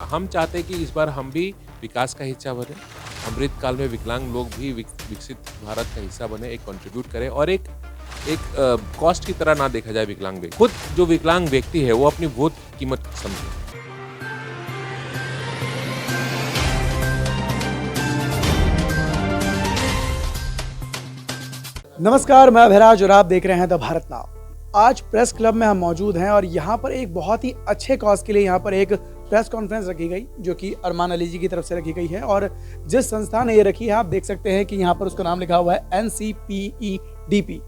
हम चाहते हैं कि इस बार हम भी विकास का हिस्सा बने। अमृत काल में विकलांग लोग भी विकसित भारत का हिस्सा बने, एक कंट्रीब्यूट करें और एक कॉस्ट की तरह ना देखा जाए विकलांग व्यक्ति। खुद जो विकलांग व्यक्ति है वो अपनी बहुत कीमत समझे। नमस्कार, मैं अभिराज और आप देख रहे हैं द भारत नाव। आज प्रेस क्लब में हम मौजूद हैं और यहाँ पर एक बहुत ही अच्छे कॉज के लिए यहाँ पर एक प्रेस कॉन्फ्रेंस रखी गई, जो कि अरमान अली जी की तरफ से रखी गई है। और जिस संस्था ने ये रखी है, आप देख सकते हैं कि यहाँ पर उसका नाम लिखा हुआ है NCPEDP,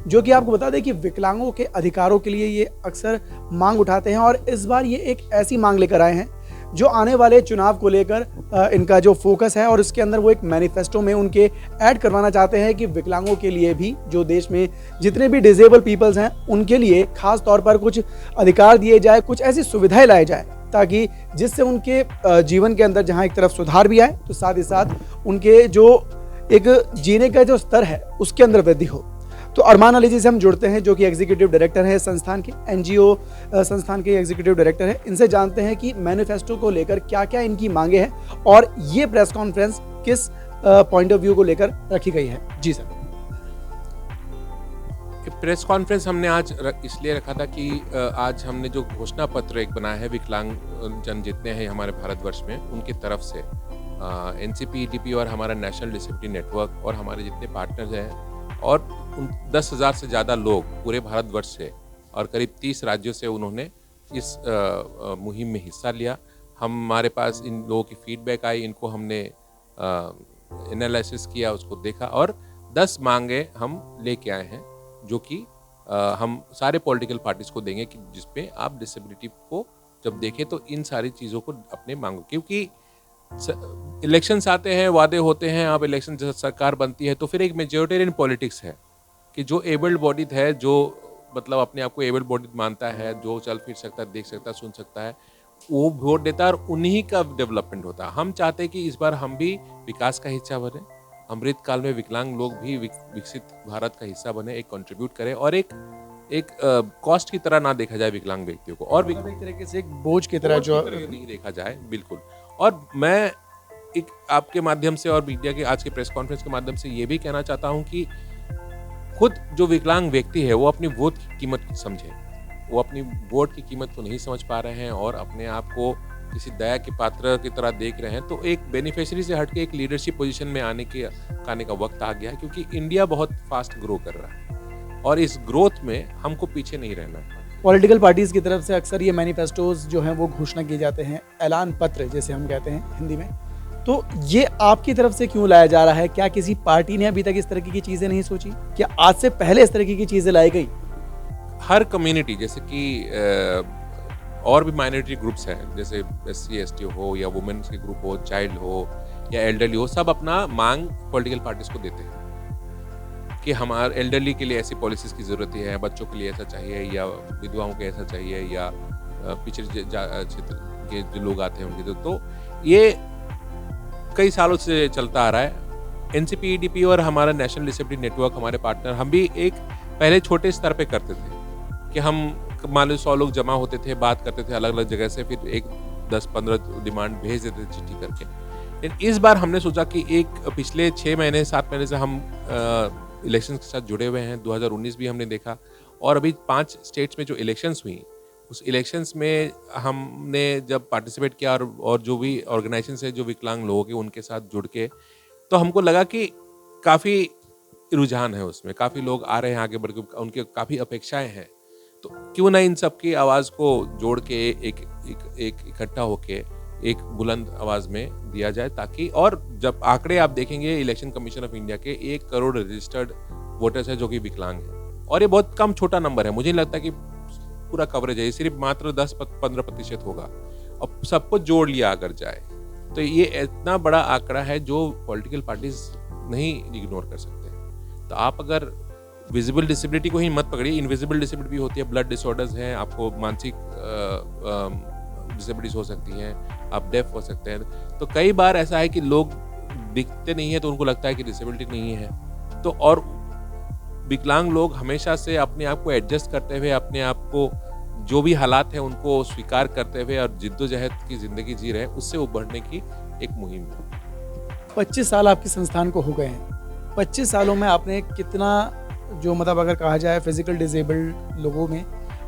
जो कि आपको बता दें कि विकलांगों के अधिकारों के लिए ये अक्सर मांग उठाते हैं। और इस बार ये एक ऐसी मांग लेकर आए हैं जो आने वाले चुनाव को लेकर इनका जो फोकस है, और इसके अंदर वो एक मैनिफेस्टो में उनके ऐड करवाना चाहते हैं कि विकलांगों के लिए भी, जो देश में जितने भी डिसेबल पीपल्स हैं, उनके लिए खास तौर पर कुछ अधिकार दिए जाए, कुछ ऐसी सुविधाएं लाई जाए ताकि जिससे उनके जीवन के अंदर जहां एक तरफ सुधार भी आए, तो साथ ही साथ उनके जो एक जीने का जो स्तर है उसके अंदर वृद्धि हो। तो अरमान अली जी से हम जुड़ते हैं, जो कि एग्जीक्यूटिव डायरेक्टर है संस्थान के, NGO संस्थान के एग्जीक्यूटिव डायरेक्टर है। इनसे जानते हैं कि मैनिफेस्टो को लेकर क्या क्या इनकी मांगे हैं और ये प्रेस कॉन्फ्रेंस किस पॉइंट ऑफ व्यू को लेकर रखी गई है। जी सर। प्रेस कॉन्फ्रेंस हमने आज इसलिए रखा था कि आज हमने जो घोषणा पत्र एक बनाया है विकलांग जन जितने हैं हमारे भारतवर्ष में, उनकी तरफ से NCPEDP और हमारा नेशनल डिसेबिलिटी नेटवर्क और हमारे जितने पार्टनर्स हैं और 10,000 से ज़्यादा लोग पूरे भारतवर्ष से और करीब 30 राज्यों से उन्होंने इस मुहिम में हिस्सा लिया। हमारे पास इन लोगों की फीडबैक आई, इनको हमने एनालिसिस किया, उसको देखा और 10 मांगे हम लेके आए हैं, जो कि हम सारे पॉलिटिकल पार्टीज को देंगे कि जिसपे आप डिसेबिलिटी को जब देखें तो इन सारी चीज़ों को अपने मांगो। क्योंकि इलेक्शंस आते हैं, वादे होते हैं, अब इलेक्शन जब सरकार बनती है तो फिर एक मेजोरिटेरियन पॉलिटिक्स है कि जो एबल्ड बॉडीड है, जो मतलब अपने आप को एबल्ड बॉडीड मानता है, जो चल फिर सकता है, देख सकता है, सुन सकता है, वो वोट देता है और उन्हीं का डेवलपमेंट होता है। हम चाहते हैं कि इस बार हम भी विकास का हिस्सा बने। अमृत काल में विकलांग लोग भी विकसित भारत का हिस्सा बने, एक कंट्रीब्यूट करें और एक कॉस्ट की तरह ना देखा जाए विकलांग व्यक्तियों को, और एक तरीके से एक बोझ की तरह जो नहीं देखा जाए। बिल्कुल। और मैं एक आपके माध्यम से और मीडिया के आज के प्रेस कॉन्फ्रेंस के माध्यम से ये भी कहना चाहता हूं कि खुद जो विकलांग व्यक्ति है वो अपनी वोट की कीमत समझे। वो अपनी वोट की कीमत को नहीं समझ पा रहे हैं और अपने आप को किसी दया के पात्र की तरह देख रहे हैं। तो एक बेनिफिशियरी से हटके एक लीडरशिप पोजीशन में आने का वक्त आ गया है, क्योंकि इंडिया बहुत फास्ट ग्रो कर रहा है और इस ग्रोथ में हमको पीछे नहीं रहना है। पॉलिटिकल पार्टीज की तरफ से अक्सर ये मैनिफेस्टोज जो हैं वो घोषणा किए जाते हैं, ऐलान पत्र जैसे हम कहते हैं हिंदी में। तो ये आपकी तरफ से क्यों लाया जा रहा है? क्या किसी पार्टी ने अभी तक इस तरह की चीजें नहीं सोची? क्या आज से पहले इस तरह की चीजें लाई गई? हर कम्युनिटी, जैसे कि और भी माइनॉरिटी ग्रुप्स हैं, जैसे SC ST हो या वुमेन्स के ग्रुप हो, चाइल्ड हो या एल्डरली हो, सब अपना मांग पॉलिटिकल पार्टीज को देते हैं कि हमारे एल्डरली के लिए ऐसी पॉलिसीज की जरूरत है, बच्चों के लिए ऐसा चाहिए, या विधवाओं के ऐसा चाहिए, या पिछड़े क्षेत्र के जो लोग आते हैं उनके। तो ये कई सालों से चलता आ रहा है। NCPEDP और हमारा नेशनल डिसेबिलिटी नेटवर्क, हमारे पार्टनर, हम भी एक पहले छोटे स्तर पे करते थे कि हम मान लो 100 लोग जमा होते थे, बात करते थे अलग अलग जगह से, फिर एक 10-15 डिमांड भेज देते थे चिट्ठी करके। लेकिन इस बार हमने सोचा कि एक पिछले 6 महीने 7 महीने से हम इलेक्शंस के साथ जुड़े हुए हैं। 2019 भी हमने देखा और अभी 5 स्टेट्स में जो इलेक्शंस हुई, उस इलेक्शंस में हमने जब पार्टिसिपेट किया और जो भी ऑर्गेनाइजेशन है जो विकलांग लोगों के, उनके साथ जुड़ के, तो हमको लगा कि काफ़ी रुझान है उसमें, काफ़ी लोग आ रहे हैं आगे बढ़ के, उनके काफ़ी अपेक्षाएं हैं। तो क्यों ना इन सब की आवाज़ को जोड़ के एक इकट्ठा होके एक बुलंद आवाज़ में दिया जाए, ताकि, और जब आंकड़े आप देखेंगे इलेक्शन कमीशन ऑफ इंडिया के, 1 करोड़ रजिस्टर्ड वोटर्स है जो कि विकलांग हैं, और ये बहुत कम छोटा नंबर है। मुझे नहीं लगता कि पूरा कवरेज है, ये सिर्फ मात्र 10-15% होगा। अब सबको जोड़ लिया अगर जाए तो ये इतना बड़ा आंकड़ा है जो पॉलिटिकल पार्टीज नहीं इग्नोर कर सकते। तो आप अगर विजिबल डिसेबिलिटी को ही मत पकड़िए, इनविजिबल डिसेबिलिटी भी होती है, ब्लड डिसऑर्डर्स हैं, आपको मानसिक डिसेबिलिटीज हो सकती हैं, आप डेफ हो सकते हैं। तो कई बार ऐसा है कि लोग दिखते नहीं है तो उनको लगता है कि डिसेबिलिटी नहीं है। तो और विकलांग लोग हमेशा से अपने आप को एडजस्ट करते हुए अपने आप को जो भी हालात हैं उनको स्वीकार करते हुए और जिद्दोजहद की ज़िंदगी जी रहे हैं, उससे उभरने की एक मुहिम है। 25 साल आपके संस्थान को हो गए हैं। 25 सालों में आपने कितना, जो मतलब अगर कहा जाए फिजिकल डिसेबल्ड लोगों में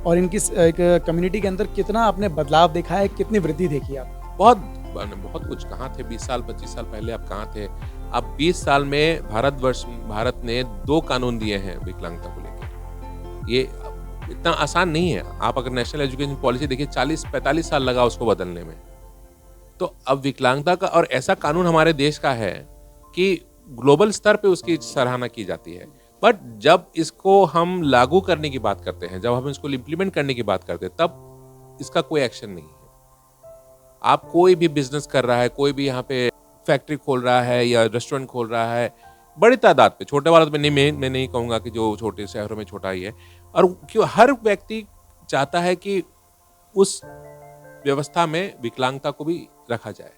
और इनकी एक कम्युनिटी के अंदर कितना आपने बदलाव देखा है, कितनी वृद्धि देखी है आपने? बहुत कुछ। कहाँ थे 20 साल 25 साल पहले, आप कहाँ थे? अब 20 साल में भारत ने 2 कानून दिए हैं विकलांगता को लेकर। ये इतना आसान नहीं है। आप अगर नेशनल एजुकेशन पॉलिसी देखिए, 40-45 साल लगा उसको बदलने में। तो अब विकलांगता का और ऐसा कानून हमारे देश का है कि ग्लोबल स्तर पे उसकी सराहना की जाती है। बट जब इसको हम लागू करने की बात करते हैं, जब हम इसको इम्प्लीमेंट करने की बात करते हैं, तब इसका कोई एक्शन नहीं है। आप कोई भी बिजनेस कर रहा है, कोई भी यहाँ पे फैक्ट्री खोल रहा है या रेस्टोरेंट खोल रहा है, बड़ी तादाद पे, छोटे वालों पे नहीं, मैं नहीं कहूँगा कि जो छोटे शहरों में छोटा ही है। और क्यों हर व्यक्ति चाहता है कि उस व्यवस्था में विकलांगता को भी रखा जाए।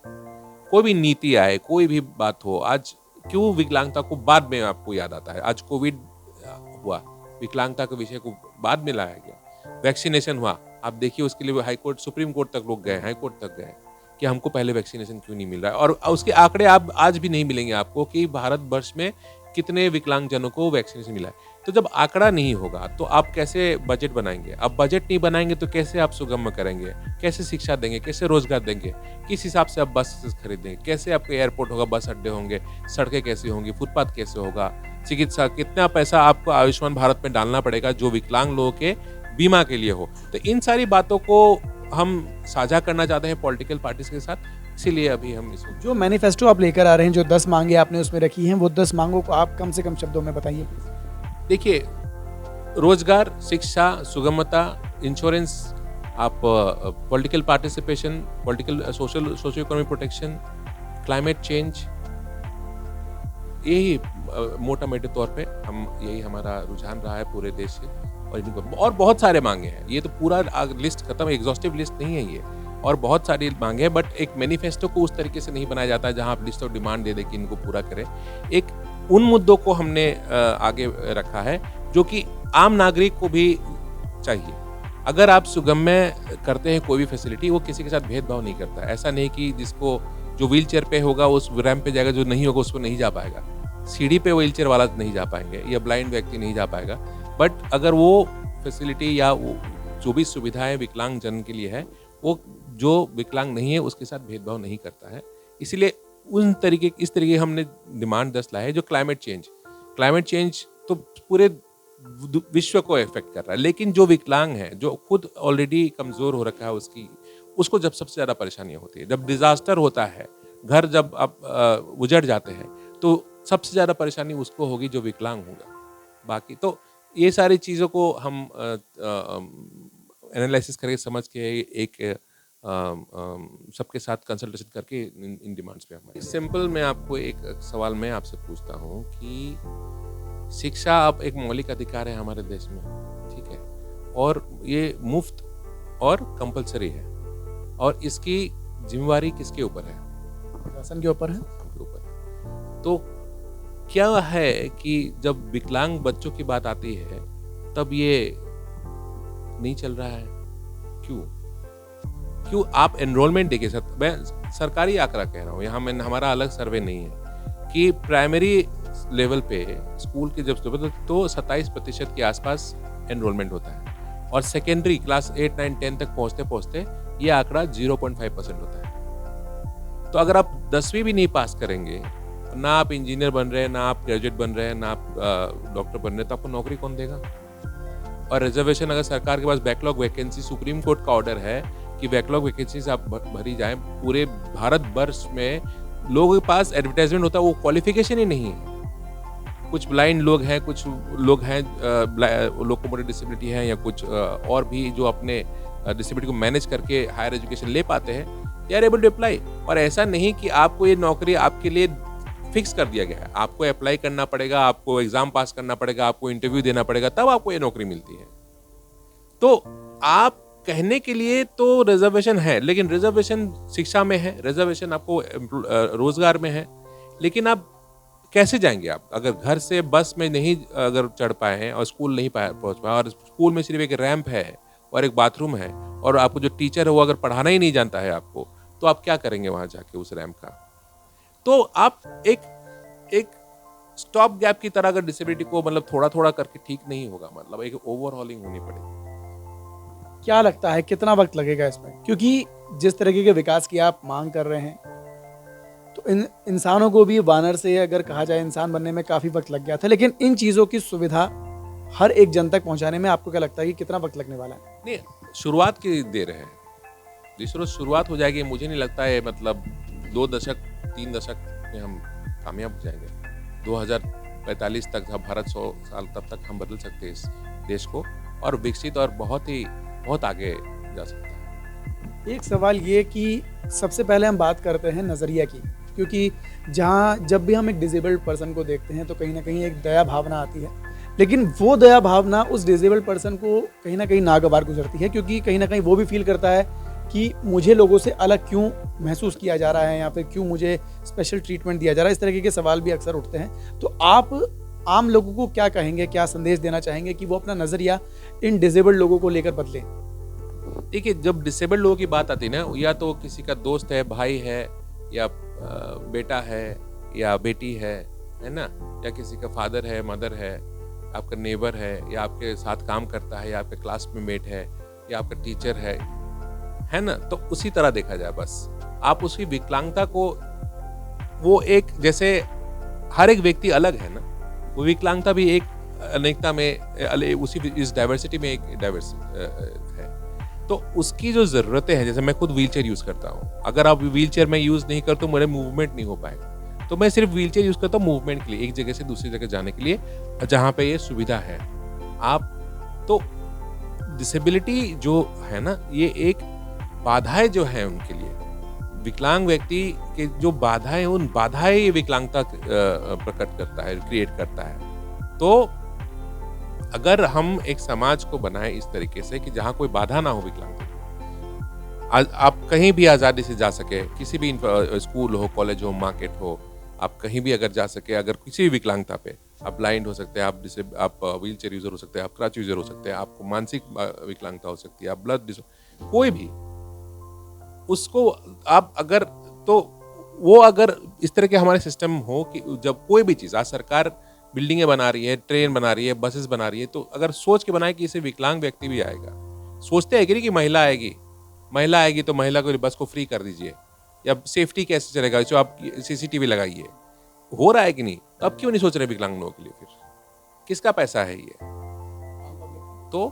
कोई भी नीति आए, कोई भी बात हो, आज क्यों विकलांगता को बाद में आपको याद आता है? आज कोविड हुआ, विकलांगता के विषय को बाद में लाया गया। वैक्सीनेशन हुआ, आप देखिए उसके लिए हाई कोर्ट, सुप्रीम कोर्ट तक लोग गए, हाई कोर्ट तक गए कि हमको पहले वैक्सीनेशन क्यों नहीं मिल रहा है। और उसके आंकड़े आप आज भी नहीं मिलेंगे आपको कि भारतवर्ष में कितने विकलांगजनों को वैक्सीनेशन मिला है। तो जब आंकड़ा नहीं होगा तो आप कैसे बजट बनाएंगे? अब बजट नहीं बनाएंगे तो कैसे आप सुगम्य करेंगे? कैसे शिक्षा देंगे? कैसे रोजगार देंगे? किस हिसाब से आप बस खरीदेंगे? कैसे आपके एयरपोर्ट होगा, बस अड्डे होंगे, सड़कें कैसी होंगी, फुटपाथ कैसे होगा, चिकित्सा, कितना पैसा आपको आयुष्मान भारत में डालना पड़ेगा जो विकलांग लोगों के बीमा के लिए हो। तो इन सारी बातों को हम साझा करना चाहते हैं पॉलिटिकल पार्टीज के साथ, इसीलिए अभी हम इस जो मैनिफेस्टो आप लेकर आ रहे हैं, जो 10 मांगे आपने उसमें रखी हैं, वो 10 मांगों को आप कम से कम शब्दों में बताइए। देखिए, रोजगार, शिक्षा, सुगमता, इंश्योरेंस, आप political participation, political socio economic protection, climate change, यही मोटा मोटे तौर पे यही हमारा रुझान रहा है पूरे देश से। और बहुत सारे मांगे हैं, ये तो पूरा लिस्ट खत्म, एग्जॉस्टिव लिस्ट नहीं है ये, और बहुत सारी मांगे हैं। बट एक मैनिफेस्टो को उस तरीके से नहीं बनाया जाता जहां आप लिस्ट ऑफ डिमांड दे कि इनको पूरा करें। एक उन मुद्दों को हमने आगे रखा है जो कि आम नागरिक को भी चाहिए। अगर आप सुगम्य करते हैं कोई भी फैसिलिटी, वो किसी के साथ भेदभाव नहीं करता। ऐसा नहीं कि जिसको जो व्हील चेयर पे होगा उस रैंप पे जाएगा, जो नहीं होगा उसको नहीं जा पाएगा। सीढ़ी पे व्हील चेयर वाला नहीं जा पाएंगे या ब्लाइंड व्यक्ति नहीं जा पाएगा। बट अगर वो फैसिलिटी या वो जो भी सुविधाएं विकलांग जन के लिए है, वो जो विकलांग नहीं है उसके साथ भेदभाव नहीं करता है। इसीलिए इस तरीके हमने डिमांड 10 लाए है। जो क्लाइमेट चेंज तो पूरे विश्व को इफेक्ट कर रहा है, लेकिन जो विकलांग है, जो खुद ऑलरेडी कमजोर हो रखा है, उसको जब सबसे ज्यादा परेशानियां होती है, जब डिजास्टर होता है, घर जब आप उजड़ जाते हैं, तो सबसे ज्यादा परेशानी उसको होगी जो विकलांग होगा। बाकी तो ये सारी चीज़ों को हम एनालिसिस करके समझ के एक सबके साथ कंसल्टेशन करके इन डिमांड्स पे हमारे सिंपल। मैं आपको एक सवाल मैं आपसे पूछता हूँ कि शिक्षा अब एक मौलिक अधिकार है हमारे देश में, ठीक है, और ये मुफ्त और कंपलसरी है, और इसकी जिम्मेवारी किसके ऊपर है? शासन के ऊपर है। तो क्या है कि जब विकलांग बच्चों की बात आती है तब ये नहीं चल रहा है? क्यों आप एनरोलमेंट देखिए, मैं सरकारी आंकड़ा कह रहा हूँ, यहाँ में हमारा अलग सर्वे नहीं है, कि प्राइमरी लेवल पे स्कूल के जब तो 27% के आसपास एनरोलमेंट होता है, और सेकेंडरी क्लास 8, 9, 10 तक पहुंचते ये आंकड़ा 0.5% होता है। तो अगर आप 10वीं भी नहीं पास करेंगे, ना आप इंजीनियर बन रहे हैं, ना आप ग्रेजुएट बन रहे हैं, ना आप डॉक्टर बन रहे हैं, तो आपको नौकरी कौन देगा? और रिजर्वेशन, अगर सरकार के पास बैकलॉग वैकेंसी, सुप्रीम कोर्ट का ऑर्डर है कि बैकलॉग वैकेंसीज आप भरी जाए, पूरे भारतवर्ष में लोगों के पास एडवर्टाइजमेंट होता है, वो क्वालिफिकेशन ही नहीं है। कुछ ब्लाइंड लोग हैं, कुछ लोग हैं लोकोमोटिव डिसेबिलिटी है, या कुछ और भी जो अपने डिसेबिलिटी को मैनेज करके हायर एजुकेशन ले पाते हैं, they are able to apply. और ऐसा नहीं कि आपको ये नौकरी आपके लिए फिक्स कर दिया गया है, आपको अप्लाई करना पड़ेगा, आपको एग्जाम पास करना पड़ेगा, आपको इंटरव्यू देना पड़ेगा, तब आपको ये नौकरी मिलती है। तो आप कहने के लिए तो रिजर्वेशन है, लेकिन रिजर्वेशन शिक्षा में है, रिजर्वेशन आपको रोजगार में है, लेकिन आप कैसे जाएंगे? आप अगर घर से बस में नहीं अगर चढ़ पाए हैं और स्कूल नहीं पहुंच पाए, और स्कूल में सिर्फ एक रैंप है और एक बाथरूम है, और आपको जो टीचर है वो अगर पढ़ाना ही नहीं जानता है आपको, तो आप क्या करेंगे वहाँ जाके उस रैंप का? तो आप एक एक स्टॉप गैप की तरह अगर डिसेबिलिटी को मतलब थोड़ा-थोड़ा करके ठीक नहीं होगा, मतलब एक ओवरहॉलिंग होनी पड़ेगी। क्या लगता है कितना वक्त लगेगा इसमें? क्योंकि जिस तरीके के विकास की आप मांग कर रहे हैं, तो इन इंसानों को भी वानर से अगर कहा जाए इंसान बनने में काफ़ी वक्त लग गया था, लेकिन इन चीज़ों की सुविधा हर एक जन तक पहुंचाने में आपको क्या लगता है कि कितना वक्त लगने वाला है? नहीं, शुरुआत की देर है। जिस रोज़ शुरुआत हो जाएगी, मुझे नहीं लगता है मतलब 2 दशक, 3 दशक में हम कामयाब हो जाएंगे। 2045 तक जब भारत 100 साल, तब तक हम बदल सकते हैं इस देश को, और विकसित और बहुत आगे जा सकता है। एक सवाल ये कि सबसे पहले हम बात करते हैं नज़रिया की, क्योंकि जहाँ जब भी हम एक डिसेबल्ड पर्सन को देखते हैं तो कहीं ना कहीं एक दया भावना आती है, लेकिन वो दया भावना उस डिसेबल्ड पर्सन को कहीं ना कहीं नागवार गुजरती है, क्योंकि कहीं ना कहीं वो भी फील करता है कि मुझे लोगों से अलग क्यों महसूस किया जा रहा है, या फिर क्यों मुझे स्पेशल ट्रीटमेंट दिया जा रहा है। इस तरीके के सवाल भी अक्सर उठते हैं। तो आप आम लोगों को क्या कहेंगे, क्या संदेश देना चाहेंगे कि वो अपना नज़रिया इन डिसेबल्ड लोगों को लेकर बदलें? देखिए, जब डिसेबल्ड लोगों की बात आती है ना, या तो किसी का दोस्त है, भाई है, या बेटा है, या बेटी है ना, या किसी का फादर है, मदर है, आपका नेबर है, या आपके साथ काम करता है, या आपके क्लास में मेट है, या आपका टीचर है ना, तो उसी तरह देखा जाए बस। आप उसकी विकलांगता को, वो एक जैसे हर एक व्यक्ति अलग है ना, वो विकलांगता भी एक अनेकता में, उसी इस डाइवर्सिटी में एक डाइवर्स है। तो उसकी जो ज़रूरतें हैं, जैसे मैं खुद व्हीलचेयर यूज़ करता हूँ, अगर आप व्हीलचेयर में यूज़ नहीं करते तो मेरे मूवमेंट नहीं हो पाएगा, तो मैं सिर्फ व्हीलचेयर यूज़ करता हूँ मूवमेंट के लिए, एक जगह से दूसरी जगह जाने के लिए, जहाँ पे ये सुविधा है। आप तो डिसेबिलिटी जो है ना, ये एक बाधाएं जो है उनके लिए, विकलांग व्यक्ति के जो बाधाएं, उन बाधाएं ये विकलांगता प्रकट करता है, क्रिएट करता है। तो अगर हम एक समाज को बनाए इस तरीके से कि जहाँ कोई बाधा ना हो विकलांग, आप कहीं भी आज़ादी से जा सके, किसी भी स्कूल हो, कॉलेज हो, मार्केट हो, आप कहीं भी अगर जा सके, अगर किसी भी विकलांगता पे, आप ब्लाइंड हो सकते हैं, आप व्हील चेयर यूज़र हो सकते हैं, आप क्रच यूज़र हो सकते हैं, आपको मानसिक विकलांगता हो सकती है, आप कोई भी, उसको आप अगर, तो वो अगर इस तरह के हमारे सिस्टम हो कि जब कोई भी चीज़, आज सरकार बिल्डिंगें बना रही है, ट्रेन बना रही है, बसेस बना रही है, तो अगर सोच के बनाए कि इसे विकलांग व्यक्ति भी आएगा, सोचते हैं कि नहीं कि महिला आएगी तो महिला को बस को फ्री कर दीजिए, या सेफ्टी कैसे चलेगा, जो आप CCTV लगाइए, हो रहा है कि नहीं? अब क्यों नहीं सोच रहे विकलांग लोगों के लिए? फिर किसका पैसा है ये? तो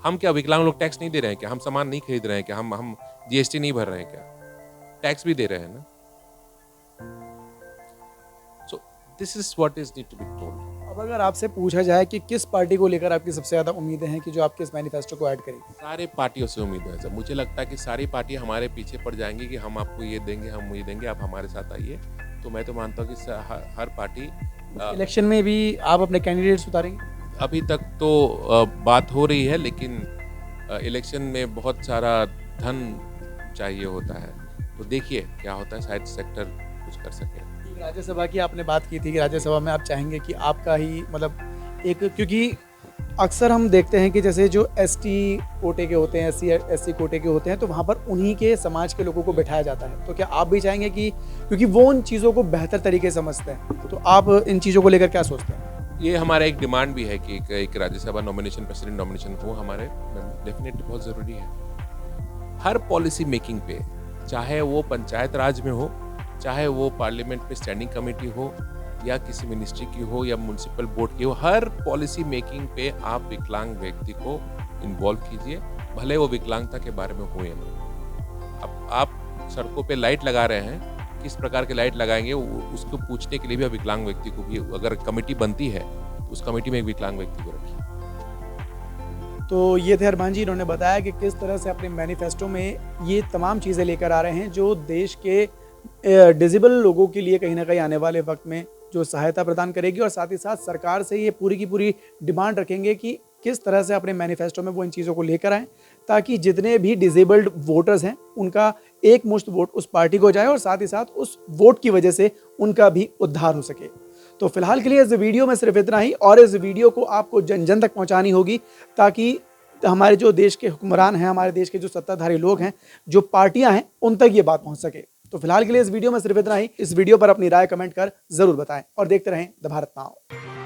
हम क्या विकलांग लोग टैक्स नहीं दे रहे हैं क्या? हम सामान नहीं खरीद रहे हैं क्या? हम GST नहीं भर रहे हैं क्या? टैक्स भी दे रहे हैं ना। So this is what is need to be told. अब अगर आपसे पूछा जाए कि किस पार्टी को लेकर आपकी सबसे ज़्यादा उम्मीदें हैं कि जो आपके इस मैनिफेस्टो को ऐड करेगी? सारे पार्टियों से उम्मीद है सर। मुझे लगता है कि सारी पार्टियां हमारे पीछे पड़ जाएंगी कि हम आपको ये देंगे, हम ये देंगे, आप हमारे साथ आइए। तो मैं तो मानता हूँ कि हर पार्टी इलेक्शन में भी आप अपने कैंडिडेट्स उतारेंगे? अभी तक तो बात हो रही है, लेकिन इलेक्शन में बहुत सारा धन चाहिए होता है, तो देखिए क्या होता है, शायद सेक्टर कुछ कर सके। राज्यसभा की आपने बात की थी कि राज्यसभा में आप चाहेंगे कि आपका ही मतलब एक, क्योंकि अक्सर हम देखते हैं कि जैसे जो ST कोटे के होते हैं, SC कोटे के होते हैं, तो वहाँ पर उन्हीं के समाज के लोगों को बैठाया जाता है। तो क्या आप भी चाहेंगे कि, क्योंकि वो उन चीज़ों को बेहतर तरीके से समझते हैं, तो आप इन चीज़ों को लेकर क्या सोचते हैं? ये हमारा एक डिमांड भी है कि एक राज्यसभा नॉमिनेशन, प्रेसिडेंट नॉमिनेशन हो हमारे, डेफिनेटली बहुत ज़रूरी है। हर पॉलिसी मेकिंग पे, चाहे वो पंचायत राज में हो, चाहे वो पार्लियामेंट पे स्टैंडिंग कमेटी हो, या किसी मिनिस्ट्री की हो, या म्युनिसिपल बोर्ड की हो, हर पॉलिसी मेकिंग पे आप विकलांग व्यक्ति को इन्वॉल्व कीजिए, भले वो विकलांगता के बारे में हो या नहीं। अब आप सड़कों पे लाइट लगा रहे हैं, किस प्रकार के लाइट लगाएंगे उसको पूछने के लिए भी विकलांग व्यक्ति को भी, अगर कमेटी बनती है तो उस कमेटी में एक विकलांग व्यक्ति को रखिए। तो ये थे अरमान जी, इन्होंने बताया कि किस तरह से अपने मैनिफेस्टो में ये तमाम चीज़ें लेकर आ रहे हैं जो देश के डिसेबल लोगों के लिए कहीं ना कहीं आने वाले वक्त में जो सहायता प्रदान करेगी, और साथ ही साथ सरकार से ये पूरी की पूरी डिमांड रखेंगे कि किस तरह से अपने मैनिफेस्टो में वो इन चीज़ों को लेकर आएँ, ताकि जितने भी डिसेबल्ड वोटर्स हैं उनका एक मुश्त वोट उस पार्टी को जाए, और साथ ही साथ उस वोट की वजह से उनका भी उद्धार हो सके। तो फिलहाल के लिए इस वीडियो में सिर्फ इतना ही, और इस वीडियो को आपको जन जन तक पहुंचानी होगी, ताकि हमारे जो देश के हुक्मरान हैं, हमारे देश के जो सत्ताधारी लोग हैं, जो पार्टियां हैं, उन तक ये बात पहुंच सके। तो फिलहाल के लिए इस वीडियो में सिर्फ इतना ही। इस वीडियो पर अपनी राय कमेंट कर जरूर बताएं और देखते रहें द भारत नाउ।